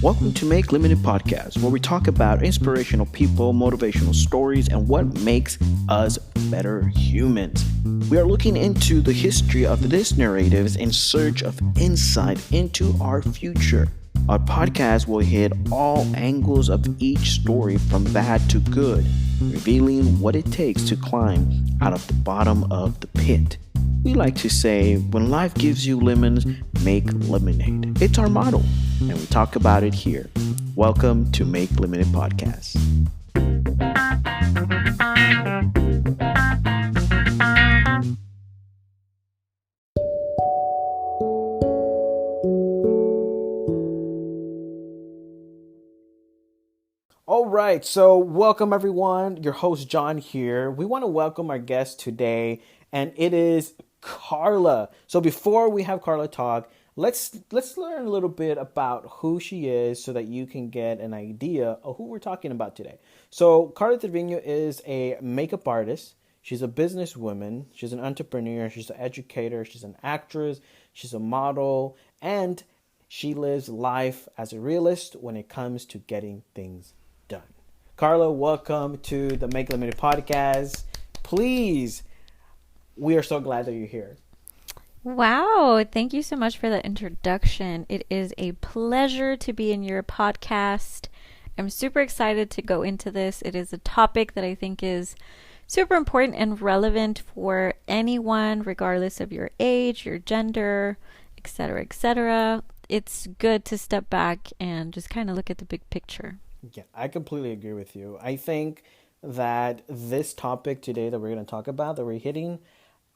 Welcome to Make Limited Podcast, where we talk about inspirational people, motivational stories, and what makes us better humans. We are looking into the history of these narratives in search of insight into our future. Our podcast will hit all angles of each story from bad to good, revealing what it takes to climb out of the bottom of the pit. We like to say, when life gives you lemons, make lemonade. It's our motto, and we talk about it here. Welcome to Make Limited Podcast. All right, so welcome everyone. Your host John here. We want to welcome our guest today, and it is Karla. So before we have Karla talk, let's learn a little bit about who she is so that you can get an idea of who we're talking about today. So Karla Trevino is a makeup artist. She's a businesswoman. She's an entrepreneur. She's an educator. She's an actress. She's a model, and she lives life as a realist when it comes to getting things done. Karla, welcome to the Make Limited Podcast. Please, we are so glad that you're here. Wow, thank you so much for that introduction. It is a pleasure to be in your podcast. I'm super excited to go into this. It is a topic that I think is super important and relevant for anyone, regardless of your age, your gender, etc., etc. It's good to step back and just kind of look at the big picture. Yeah, I completely agree with you. I think that this topic today that we're going to talk about, that we're hitting,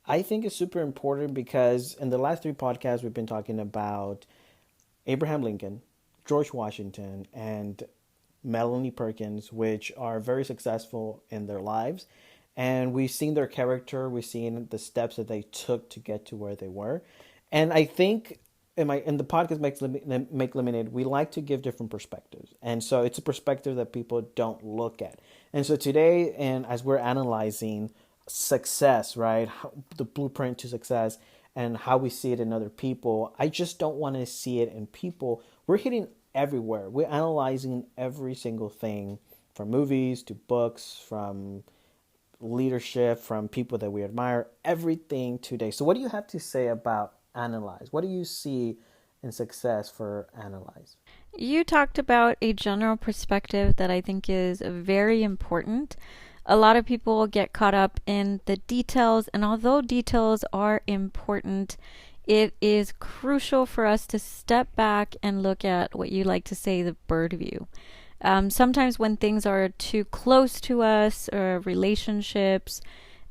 I think is super important because in the last three podcasts, we've been talking about Abraham Lincoln, George Washington, and Melanie Perkins, which are very successful in their lives. And we've seen their character, we've seen the steps that they took to get to where they were. And I think in the podcast Make Lemonade, we like to give different perspectives. And so it's a perspective that people don't look at. And so today, and as we're analyzing success, right, the blueprint to success and how we see it in other people, I just don't want to see it in people. We're hitting everywhere. We're analyzing every single thing, from movies to books, from leadership, from people that we admire, everything today. So what do you have to say about analyze? What do you see in success for analyze? You talked about a general perspective that I think is very important. A lot of people get caught up in the details, and although details are important, it is crucial for us to step back and look at what you like to say, the bird view. Sometimes when things are too close to us, or relationships,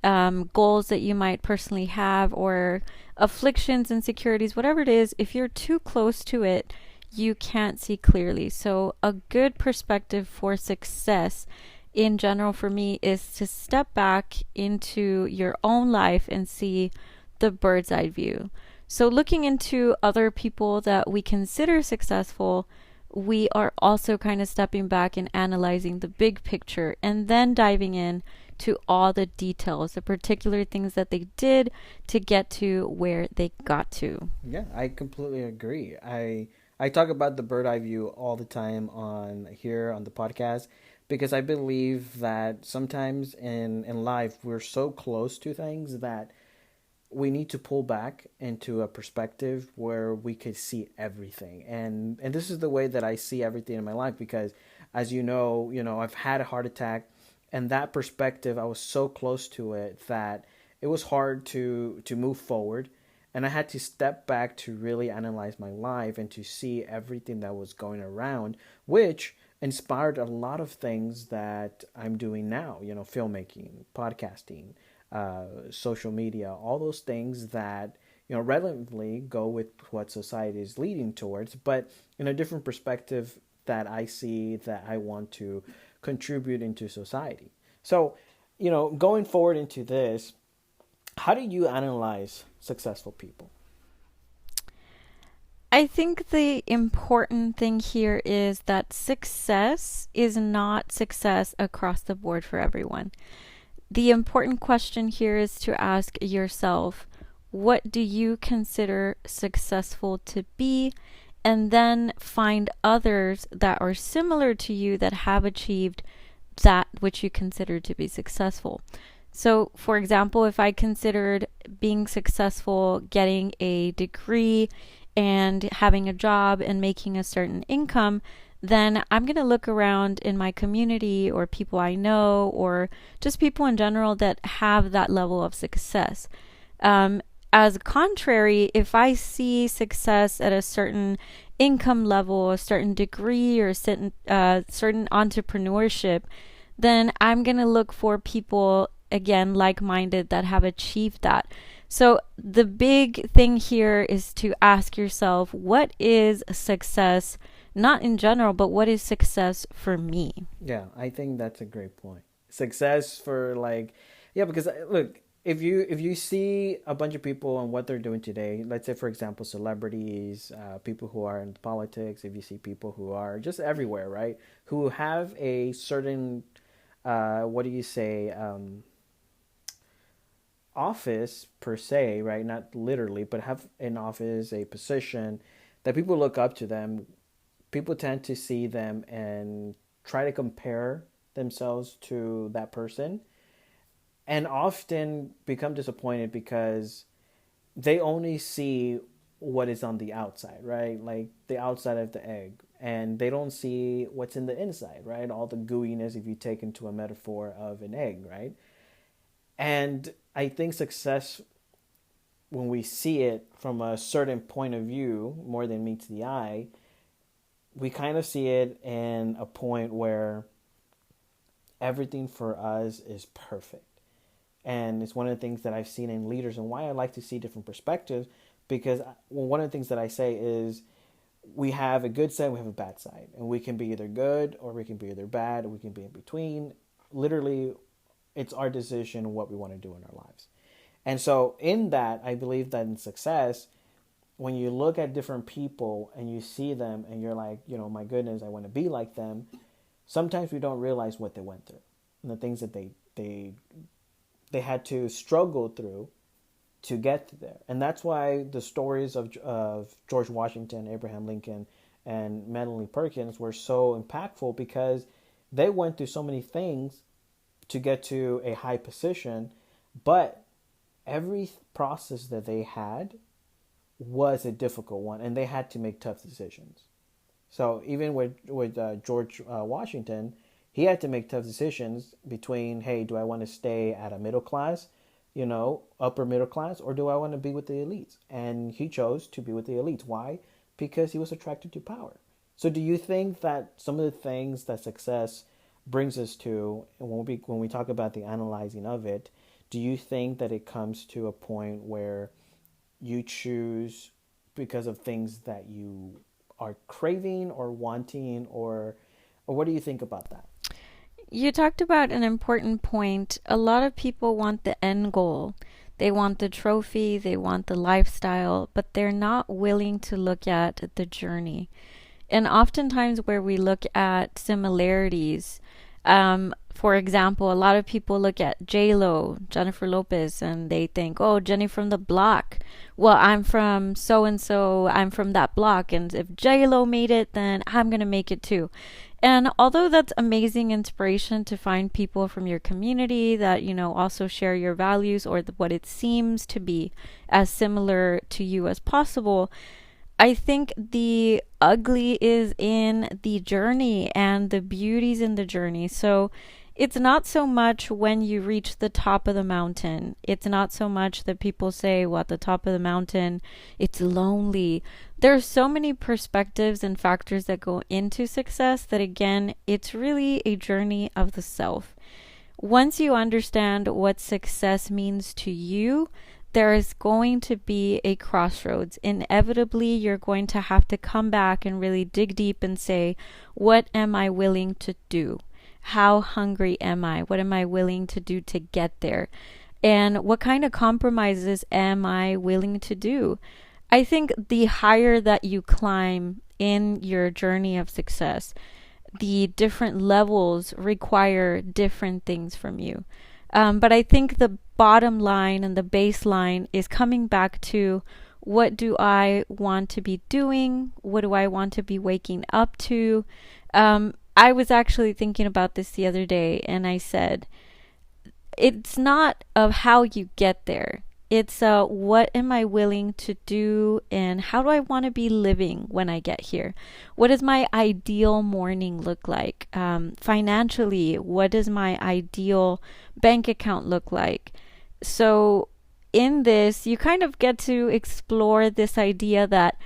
goals that you might personally have, or afflictions, insecurities, whatever it is, if you're too close to it, you can't see clearly. So a good perspective for success in general for me is to step back into your own life and see the bird's eye view. So looking into other people that we consider successful, we are also kind of stepping back and analyzing the big picture and then diving in to all the details, the particular things that they did to get to where they got to. Yeah, I completely agree. I talk about the bird eye view all the time on here on the podcast, because I believe that sometimes in life we're so close to things that we need to pull back into a perspective where we could see everything. And this is the way that I see everything in my life, because as you know, I've had a heart attack, and that perspective, I was so close to it that it was hard to move forward. And I had to step back to really analyze my life and to see everything that was going around, which inspired a lot of things that I'm doing now, filmmaking, podcasting, social media, all those things that, relevantly go with what society is leading towards, but in a different perspective that I see that I want to contribute into society. So, going forward into this, how do you analyze successful people? I think the important thing here is that success is not success across the board for everyone. The important question here is to ask yourself, what do you consider successful to be, and then find others that are similar to you that have achieved that which you consider to be successful. So, for example, if I considered being successful, getting a degree, and having a job and making a certain income, then I'm going to look around in my community or people I know or just people in general that have that level of success. Um, as contrary, if I see success at a certain income level, a certain degree, or certain entrepreneurship, then I'm going to look for people, again, like minded that have achieved that. So the big thing here is to ask yourself, what is success? Not in general, but what is success for me? Yeah, I think that's a great point. Success for like, yeah, because look, if you see a bunch of people and what they're doing today, let's say for example celebrities, people who are in politics, if you see people who are just everywhere, right, who have a certain, what do you say, office per se, right? Not literally, but have an office, a position that people look up to them. People tend to see them and try to compare themselves to that person and often become disappointed because they only see what is on the outside, right? Like the outside of the egg. And they don't see what's in the inside, right? All the gooiness, if you take into a metaphor of an egg, right? And I think success, when we see it from a certain point of view, more than meets the eye, we kind of see it in a point where everything for us is perfect. And it's one of the things that I've seen in leaders and why I like to see different perspectives because one of the things that I say is we have a good side, we have a bad side. And we can be either good or we can be either bad or we can be in between. Literally, it's our decision what we want to do in our lives. And so in that, I believe that in success, when you look at different people and you see them and you're like, my goodness, I want to be like them. Sometimes we don't realize what they went through and the things that they had to struggle through to get to there. And that's why the stories of George Washington, Abraham Lincoln, and Melanie Perkins were so impactful because they went through so many things to get to a high position, but every process that they had was a difficult one, and they had to make tough decisions. So even with George Washington, he had to make tough decisions between, hey, do I want to stay at a middle class, upper middle class, or do I want to be with the elites? And he chose to be with the elites. Why? Because he was attracted to power. So do you think that some of the things that success brings us to, and when we talk about the analyzing of it, do you think that it comes to a point where you choose because of things that you are craving or wanting, or what do you think about that? You talked about an important point. A lot of people want the end goal. They want the trophy, they want the lifestyle, but they're not willing to look at the journey. And oftentimes, where we look at similarities, for example, a lot of people look at J Lo, Jennifer Lopez, and they think, "Oh, Jenny from the block. Well, I'm from so and so. I'm from that block, and if J Lo made it, then I'm gonna make it too." And although that's amazing inspiration to find people from your community that also share your values or what it seems to be as similar to you as possible, I think the ugly is in the journey and the beauty's in the journey. So it's not so much when you reach the top of the mountain. It's not so much that people say, well, at the top of the mountain, it's lonely. There's so many perspectives and factors that go into success that, again, it's really a journey of the self. Once you understand what success means to you, there is going to be a crossroads. Inevitably, you're going to have to come back and really dig deep and say, what am I willing to do? How hungry am I? What am I willing to do to get there? And what kind of compromises am I willing to do? I think the higher that you climb in your journey of success, the different levels require different things from you. But I think the bottom line and the baseline is coming back to What do I want to be doing? What do I want to be waking up to? I was actually thinking about this the other day, and I said, it's not of how you get there. It's what am I willing to do, and how do I want to be living when I get here? What does my ideal morning look like? Financially, what does my ideal bank account look like? So, in this, you kind of get to explore this idea that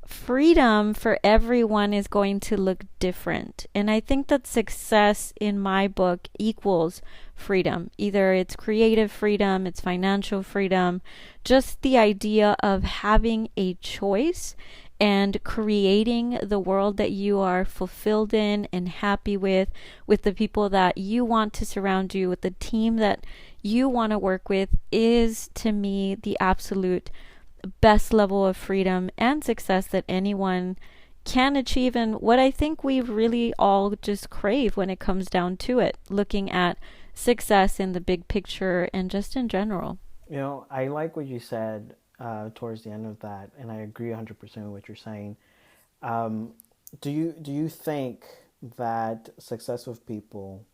freedom for everyone is going to look different. And I think that success in my book equals freedom. Either it's creative freedom, it's financial freedom, just the idea of having a choice and creating the world that you are fulfilled in and happy with the people that you want to surround you, with the team that you want to work with, is to me the absolute best level of freedom and success that anyone can achieve, and what I think we really all just crave when it comes down to it, looking at success in the big picture and just in general. I like what you said towards the end of that, and I agree 100% with what you're saying. Um, do you think that successful people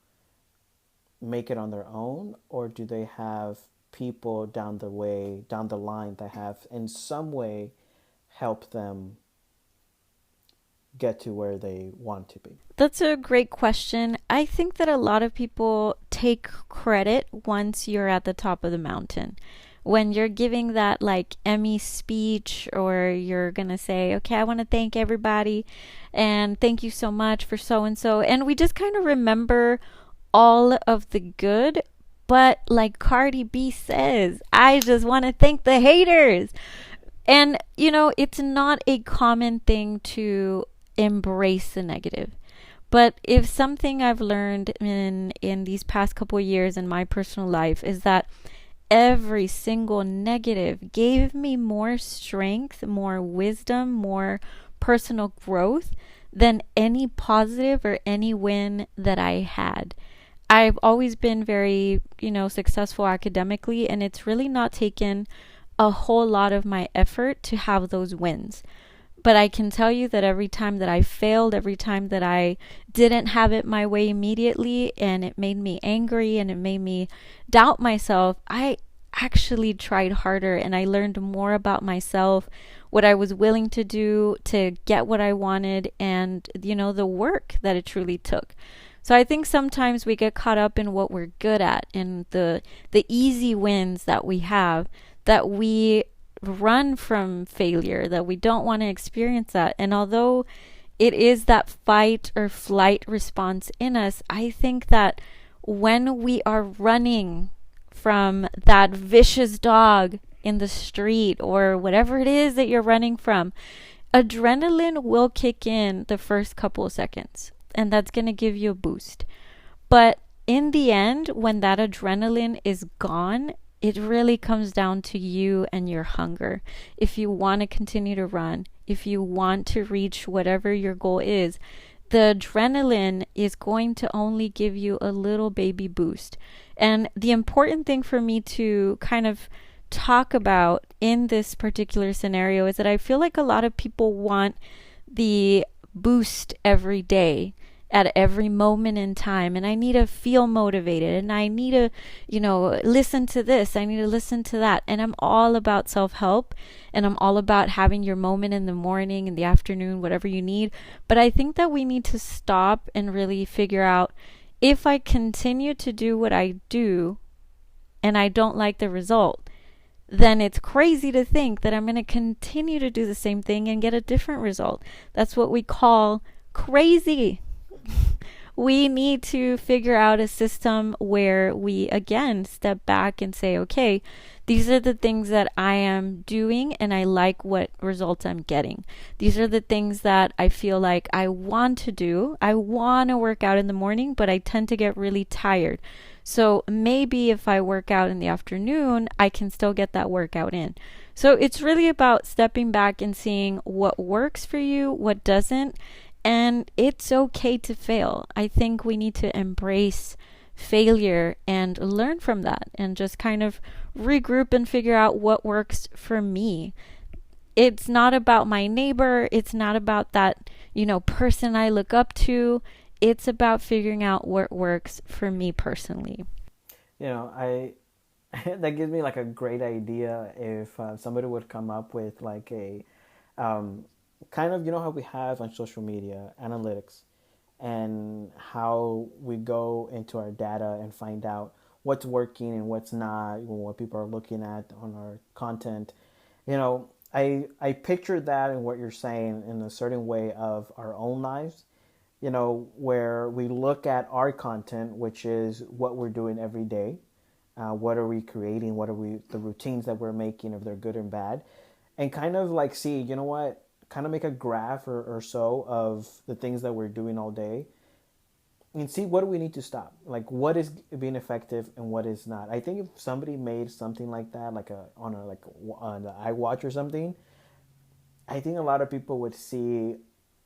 make it on their own, or do they have people down the line that have in some way helped them get to where they want to be? That's a great question. I think that a lot of people take credit once you're at the top of the mountain. When you're giving that like Emmy speech, or you're going to say, okay, I want to thank everybody and thank you so much for so and so. And we just kind of remember all of the good. But like Cardi B says, I just want to thank the haters. And, it's not a common thing to embrace the negative. But if something I've learned in these past couple of years in my personal life is that every single negative gave me more strength, more wisdom, more personal growth than any positive or any win that I had. I've always been very, successful academically, and it's really not taken a whole lot of my effort to have those wins. But I can tell you that every time that I failed, every time that I didn't have it my way immediately, and it made me angry and it made me doubt myself, I actually tried harder and I learned more about myself, what I was willing to do to get what I wanted, and, the work that it truly took. So I think sometimes we get caught up in what we're good at and the easy wins that we have, that we run from failure, that we don't want to experience that. And although it is that fight or flight response in us, I think that when we are running from that vicious dog in the street or whatever it is that you're running from, adrenaline will kick in the first couple of seconds, and that's going to give you a boost. But in the end, when that adrenaline is gone, it really comes down to you and your hunger. If you want to continue to run, if you want to reach whatever your goal is, the adrenaline is going to only give you a little baby boost. And the important thing for me to kind of talk about in this particular scenario is that I feel like a lot of people want the boost every day, at every moment in time, and I need to feel motivated, and I need to listen to this, I need to listen to that. And I'm all about self-help, and I'm all about having your moment in the morning, in the afternoon, whatever you need. But I think that we need to stop and really figure out, if I continue to do what I do and I don't like the result, then it's crazy to think that I'm going to continue to do the same thing and get a different result. That's what we call crazy. We need to figure out a system where we again step back and say, okay, these are the things that I am doing and I like what results I'm getting. These are the things that I feel like I want to do. I want to work out in the morning, but I tend to get really tired. So maybe if I work out in the afternoon, I can still get that workout in. So it's really about stepping back and seeing what works for you, what doesn't. And it's okay to fail. I think we need to embrace failure and learn from that and just kind of regroup and figure out what works for me. It's not about my neighbor. It's not about that, person I look up to. It's about figuring out what works for me personally. I that gives me like a great idea if somebody would come up with like a um, kind of how we have on social media analytics and how we go into our data and find out what's working and what's not, what people are looking at on our content. I picture that and what you're saying in a certain way of our own lives, where we look at our content, which is what we're doing every day. What are we creating? What are the routines that we're making, if they're good and bad? And kind of like see, what, kind of make a graph or so of the things that we're doing all day and see what do we need to stop, like what is being effective and what is not. I think if somebody made something like that, like on the iWatch or something, I think a lot of people would see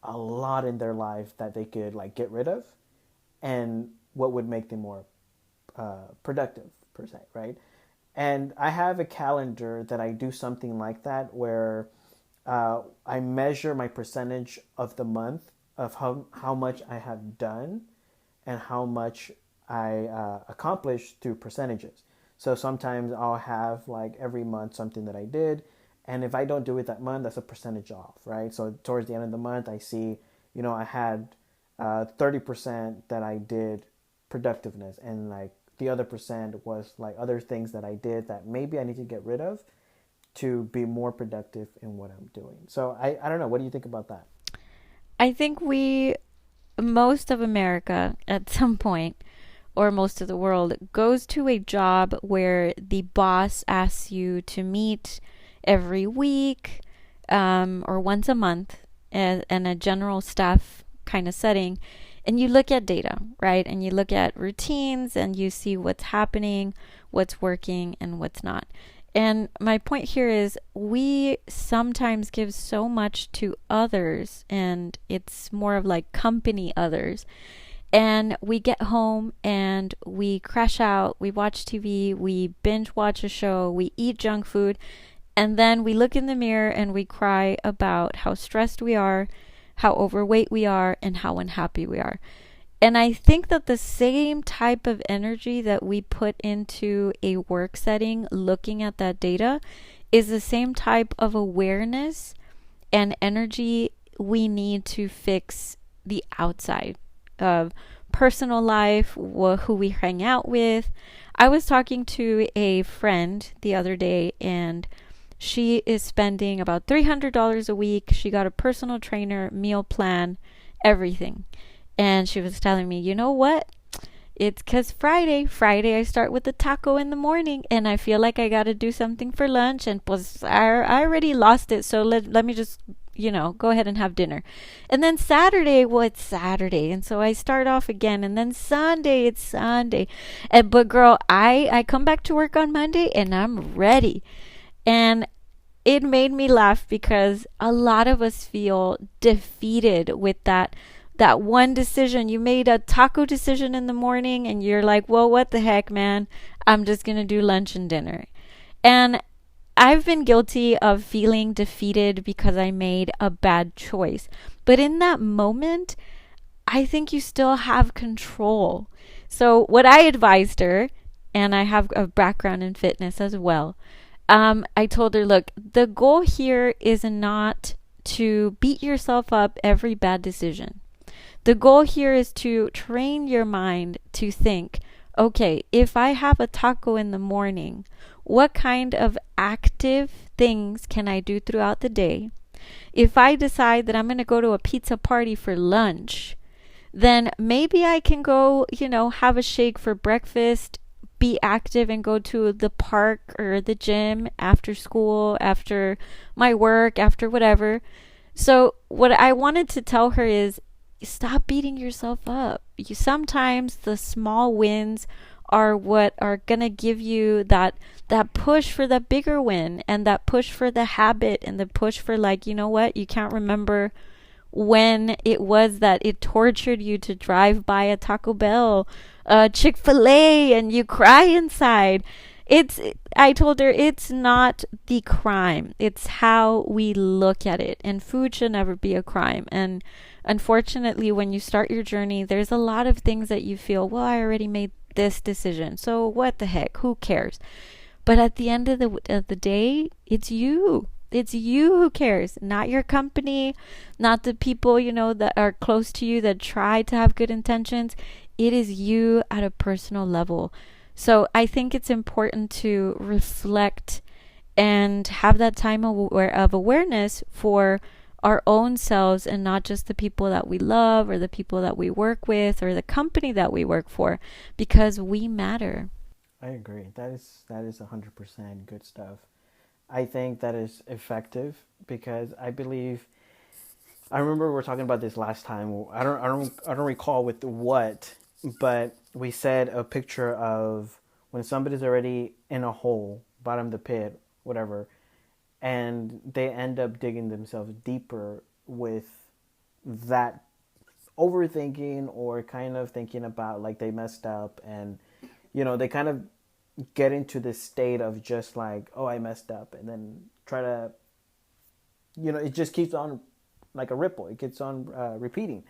a lot in their life that they could like get rid of, and what would make them more productive per se, right? And I have a calendar that I do something like that where I measure my percentage of the month of how much I have done and how much I accomplished through percentages. So sometimes I'll have like every month something that I did, and if I don't do it that month, that's a percentage off, right? So towards the end of the month, I see, I had 30% that I did productiveness, and like the other percent was like other things that I did that maybe I need to get rid of to be more productive in what I'm doing. So I don't know. What do you think about that? I think most of America at some point, or most of the world, goes to a job where the boss asks you to meet every week, or once a month, and a general staff kind of setting. And you look at data, right? And you look at routines and you see what's happening, what's working, and what's not. And my point here is we sometimes give so much to others, and it's more of like company others. And we get home and we crash out, we watch TV, we binge watch a show, we eat junk food, and then we look in the mirror and we cry about how stressed we are, how overweight we are, and how unhappy we are. And I think that the same type of energy that we put into a work setting, looking at that data, is the same type of awareness and energy we need to fix the outside of personal life, who we hang out with. I was talking to a friend the other day, and she is spending about $300 a week. She got a personal trainer, meal plan, everything. And she was telling me, you know what? It's because Friday I start with the taco in the morning, and I feel like I got to do something for lunch. And pues, I already lost it. So let me just, go ahead and have dinner. And then Saturday, well, it's Saturday. And so I start off again. And then Sunday, it's Sunday. But girl, I come back to work on Monday and I'm ready. And it made me laugh because a lot of us feel defeated with that one decision. You made a taco decision in the morning and you're like, well, what the heck, man? I'm just going to do lunch and dinner. And I've been guilty of feeling defeated because I made a bad choice. But in that moment, I think you still have control. So what I advised her, and I have a background in fitness as well, I told her, look, the goal here is not to beat yourself up every bad decision. The goal here is to train your mind to think, okay, if I have a taco in the morning, what kind of active things can I do throughout the day? If I decide that I'm going to go to a pizza party for lunch, then maybe I can go, have a shake for breakfast, be active and go to the park or the gym after school, after my work, after whatever. So what I wanted to tell her is, stop beating yourself up. Sometimes the small wins are what are going to give you that push for the bigger win, and that push for the habit, and the push for, like, you know what, you can't remember when it was that it tortured you to drive by a Taco Bell, Chick-fil-A, and you cry inside. It's, I told her it's not the crime, it's how we look at it. And food should never be a crime. And unfortunately, when you start your journey, there's a lot of things that you feel, well, I already made this decision. So what the heck? Who cares? But at the end of the day, it's you. It's you who cares, not your company, not the people, that are close to you that try to have good intentions. It is you at a personal level. So I think it's important to reflect and have that time of awareness for our own selves, and not just the people that we love or the people that we work with or the company that we work for, because we matter. I agree. That is 100% good stuff. I think that is effective because I believe I remember we were talking about this last time. I don't recall with what, but we said a picture of when somebody's already in a hole, bottom of the pit, whatever, and they end up digging themselves deeper with that overthinking or kind of thinking about like they messed up, and they kind of get into this state of just like, oh, I messed up, and then try to, it just keeps on like a ripple. It keeps on repeating.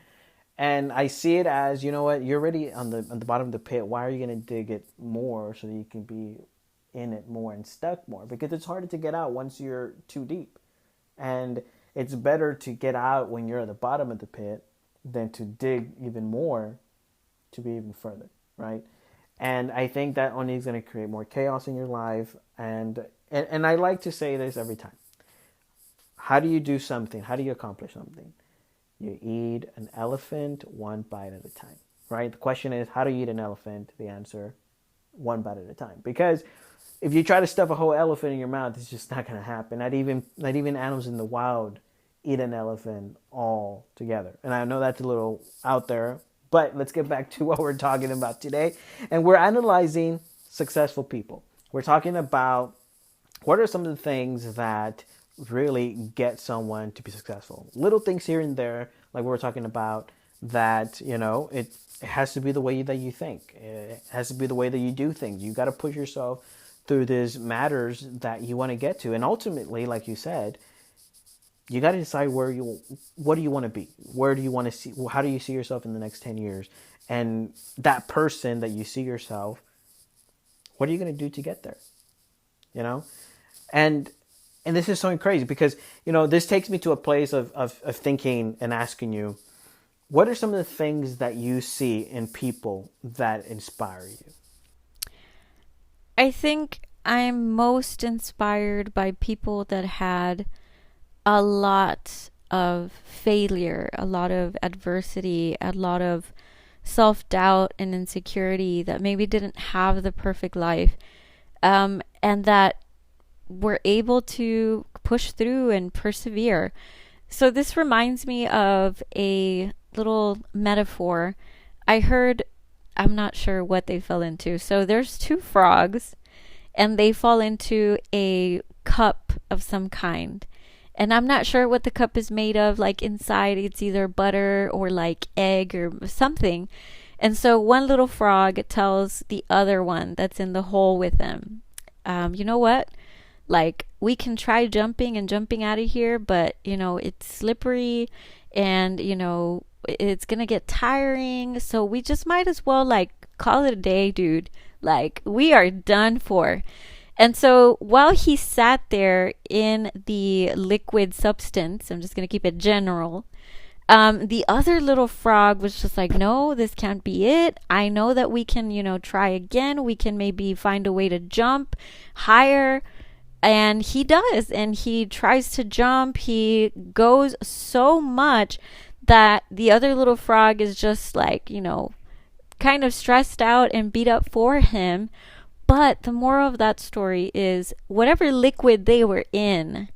And I see it as, you know what, you're already on the bottom of the pit. Why are you going to dig it more so that you can be in it more and stuck more? Because it's harder to get out once you're too deep. And it's better to get out when you're at the bottom of the pit than to dig even more to be even further, right? And I think that only is going to create more chaos in your life. And I like to say this every time. How do you do something? How do you accomplish something? You eat an elephant one bite at a time, right? The question is, how do you eat an elephant? The answer, one bite at a time. Because if you try to stuff a whole elephant in your mouth, it's just not going to happen. Not even animals in the wild eat an elephant all together. And I know that's a little out there, but let's get back to what we're talking about today. And we're analyzing successful people. We're talking about what are some of the things that really get someone to be successful. Little things here and there, like we were talking about, that, it has to be the way that you think. It has to be the way that you do things. You got to push yourself through these matters that you want to get to. And ultimately, like you said, you got to decide what do you want to be? Where do you want to see? How do you see yourself in the next 10 years? And that person that you see yourself, what are you going to do to get there? You know? And this is so crazy because, this takes me to a place of thinking and asking you, what are some of the things that you see in people that inspire you? I think I'm most inspired by people that had a lot of failure, a lot of adversity, a lot of self doubt and insecurity, that maybe didn't have the perfect life, and that were able to push through and persevere. So, this reminds me of a little metaphor I heard. I'm not sure what they fell into. So, there's two frogs, and they fall into a cup of some kind. And I'm not sure what the cup is made of. Like inside, it's either butter or like egg or something. And so one little frog tells the other one that's in the hole with them, you know what? Like, we can try jumping and jumping out of here, but, it's slippery and, it's going to get tiring. So we just might as well, like, call it a day, dude. Like, we are done for. And so while he sat there in the liquid substance, I'm just going to keep it general, the other little frog was just like, no, this can't be it. I know that we can, try again. We can maybe find a way to jump higher. And he does. And he tries to jump. He goes so much that the other little frog is just like, kind of stressed out and beat up for him. But the moral of that story is, whatever liquid they were in,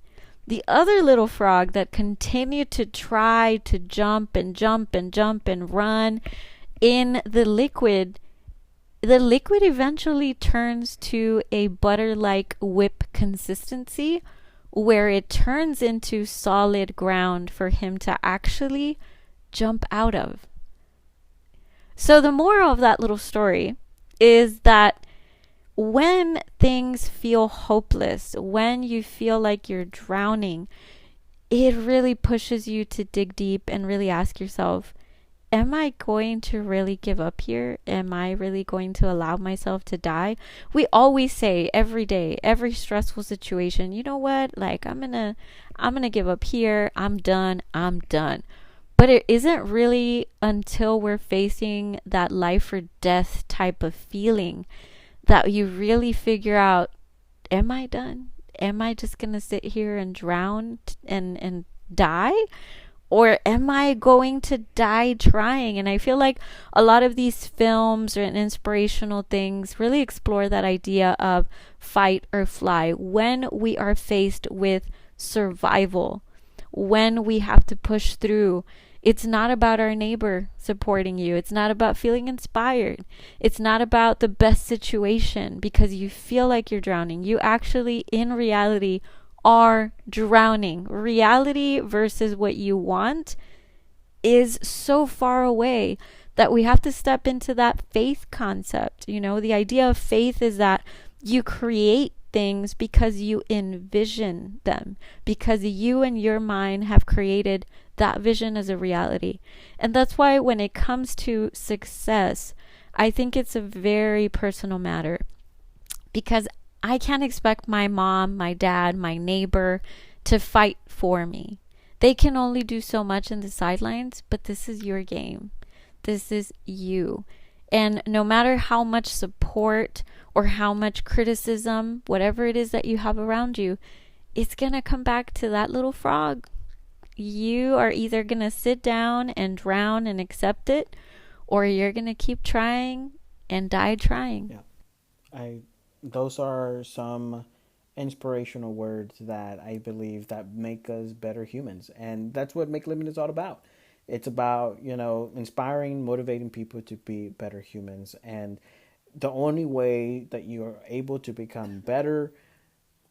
the other little frog that continued to try to jump and jump and jump and run in the liquid eventually turns to a butter-like whip consistency, where it turns into solid ground for him to actually jump out of. So the moral of that little story is that when things feel hopeless, when you feel like you're drowning, it really pushes you to dig deep and really ask yourself, am I going to really give up here? Am I really going to allow myself to die? We always say every day, every stressful situation, you know what? Like I'm going to give up here. I'm done. I'm done. But it isn't really until we're facing that life or death type of feeling that you really figure out, am I done? Am I just going to sit here and drown and die? Or am I going to die trying? And I feel like a lot of these films and inspirational things really explore that idea of fight or fly when we are faced with survival, when we have to push through. It's not about our neighbor supporting you. It's not about feeling inspired. It's not about the best situation because you feel like you're drowning. You actually, in reality, are drowning. Reality versus what you want is so far away that we have to step into that faith concept. You know, the idea of faith is that you create things because you envision them, because you and your mind have created that vision as a reality. And that's why when it comes to success, I think it's a very personal matter because I can't expect my mom, my dad, my neighbor to fight for me. They can only do so much in the sidelines, but this is your game. This is you. And no matter how much support or how much criticism, whatever it is that you have around you, it's going to come back to that little frog. You are either going to sit down and drown and accept it, or you're going to keep trying and die trying. Yeah. Those are some inspirational words that I believe that make us better humans. And that's what Make Living is all about. It's about, inspiring, motivating people to be better humans. And the only way that you are able to become better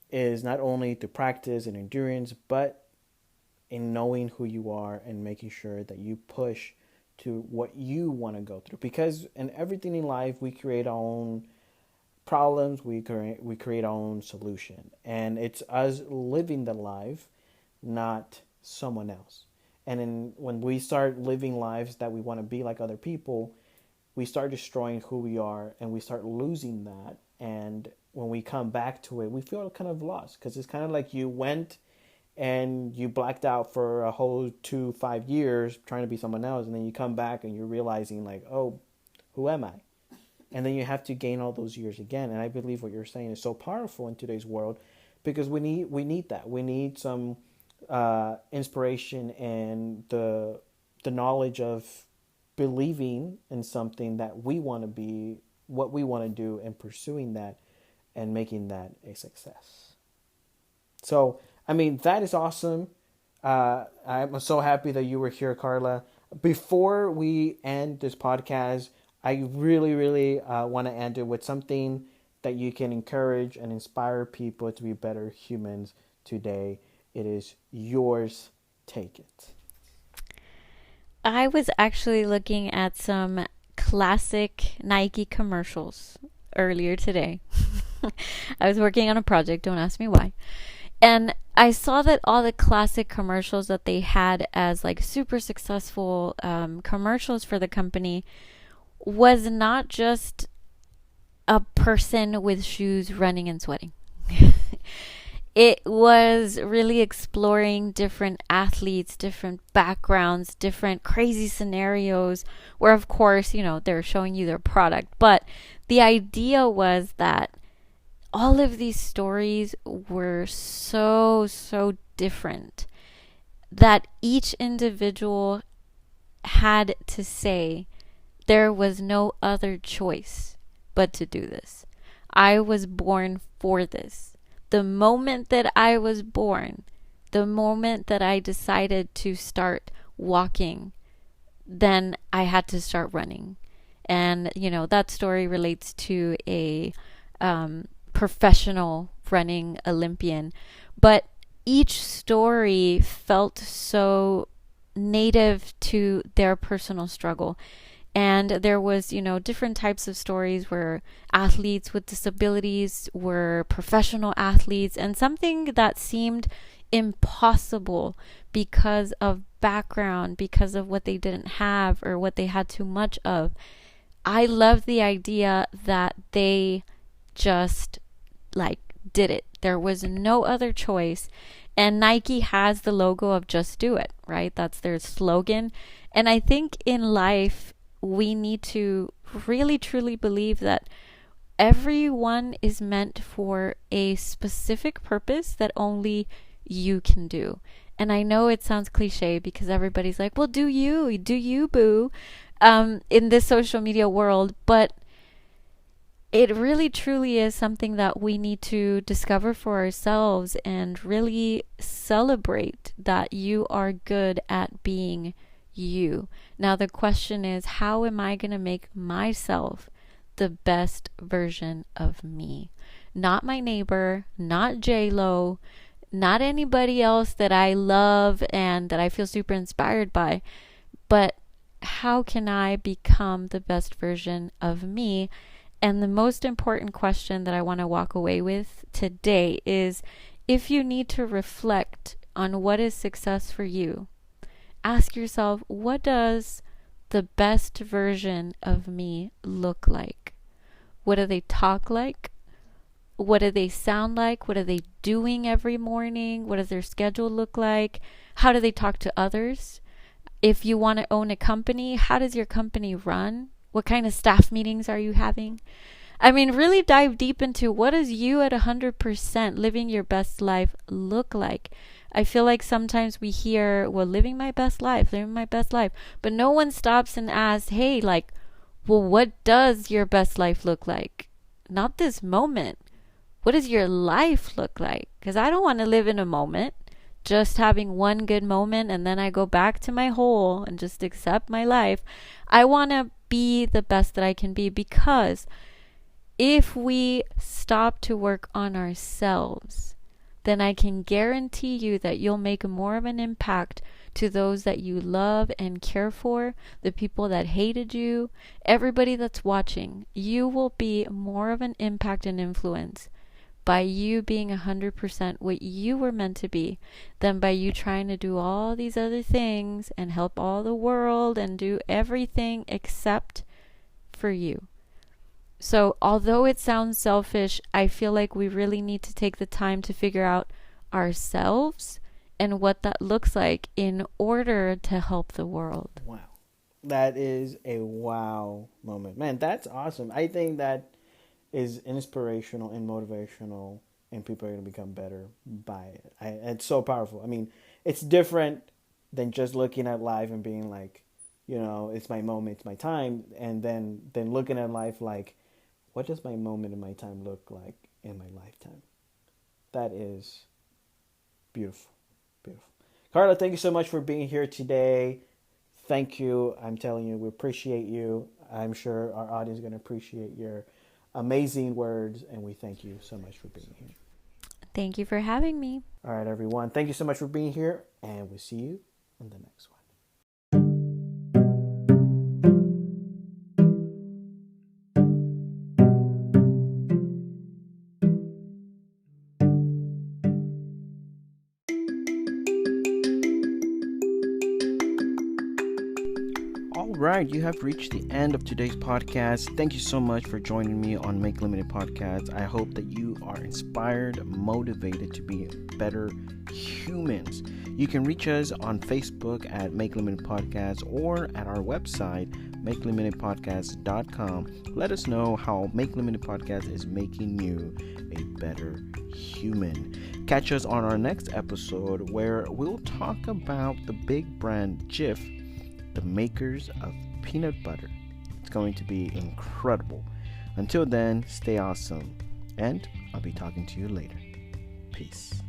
is not only to practice and endurance, but in knowing who you are and making sure that you push to what you want to go through. Because in everything in life, we create our own problems, we create our own solution. And it's us living the life, not someone else. And when we start living lives that we want to be like other people, we start destroying who we are and we start losing that. And when we come back to it, we feel kind of lost because it's kind of like you went and you blacked out for a whole 5 years trying to be someone else. And then you come back and you're realizing like, oh, who am I? And then you have to gain all those years again. And I believe what you're saying is so powerful in today's world because we need that. We need some inspiration and the knowledge of believing in something that we want to be, what we want to do, and pursuing that and making that a success. So, I mean, that is awesome. I'm so happy that you were here, Karla. Before we end this podcast, I really, really want to end it with something that you can encourage and inspire people to be better humans today. It is yours. Take it. I was actually looking at some classic Nike commercials earlier today. I was working on a project, don't ask me why. And I saw that all the classic commercials that they had as like super successful commercials for the company was not just a person with shoes running and sweating. It was really exploring different athletes, different backgrounds, different crazy scenarios where, of course, they're showing you their product. But the idea was that all of these stories were so, so different that each individual had to say there was no other choice but to do this. I was born for this. The moment that I was born, the moment that I decided to start walking, then I had to start running. And, that story relates to a professional running Olympian. But each story felt so native to their personal struggle. And there was, different types of stories where athletes with disabilities were professional athletes, and something that seemed impossible because of background, because of what they didn't have or what they had too much of. I love the idea that they just like did it. There was no other choice. And Nike has the logo of just do it, right? That's their slogan. And I think in life, we need to really truly believe that everyone is meant for a specific purpose that only you can do. And I know it sounds cliche because everybody's like, well, do you, boo, in this social media world. But it really truly is something that we need to discover for ourselves and really celebrate that you are good at being you. Now, the question is, how am I going to make myself the best version of me? Not my neighbor, not J-Lo, not anybody else that I love and that I feel super inspired by, but how can I become the best version of me? And the most important question that I want to walk away with today is, if you need to reflect on what is success for you, ask yourself, what does the best version of me look like? What do they talk like? What do they sound like? What are they doing every morning? What does their schedule look like? How do they talk to others? If you want to own a company, how does your company run? What kind of staff meetings are you having? I mean, really dive deep into what does you at 100% living your best life look like? I feel like sometimes we hear, well, living my best life, but no one stops and asks, hey, like, well, what does your best life look like? Not this moment. What does your life look like? Because I don't want to live in a moment, just having one good moment and then I go back to my hole and just accept my life. I want to be the best that I can be, because if we stop to work on ourselves, then I can guarantee you that you'll make more of an impact to those that you love and care for, the people that hated you, everybody that's watching. You will be more of an impact and influence by you being 100% what you were meant to be than by you trying to do all these other things and help all the world and do everything except for you. So although it sounds selfish, I feel like we really need to take the time to figure out ourselves and what that looks like in order to help the world. Wow. That is a wow moment. Man, that's awesome. I think that is inspirational and motivational, and people are going to become better by it. It's so powerful. I mean, it's different than just looking at life and being like, it's my moment, it's my time, and then looking at life like, what does my moment and my time look like in my lifetime? That is beautiful, beautiful. Karla, thank you so much for being here today. Thank you. I'm telling you, we appreciate you. I'm sure our audience is going to appreciate your amazing words, and we thank you so much for being here. Thank you for having me. All right, everyone. Thank you so much for being here, and we'll see you on the next one. Right, you have reached the end of today's podcast. Thank you so much for joining me on Make Limited Podcast. I hope that you are inspired, motivated to be better humans. You can reach us on Facebook at Make Limited Podcast or at our website, makelimitedpodcast.com. Let us know how Make Limited Podcast is making you a better human. Catch us on our next episode where we'll talk about the big brand Jif, the makers of peanut butter. It's going to be incredible. Until then, stay awesome, and I'll be talking to you later. Peace.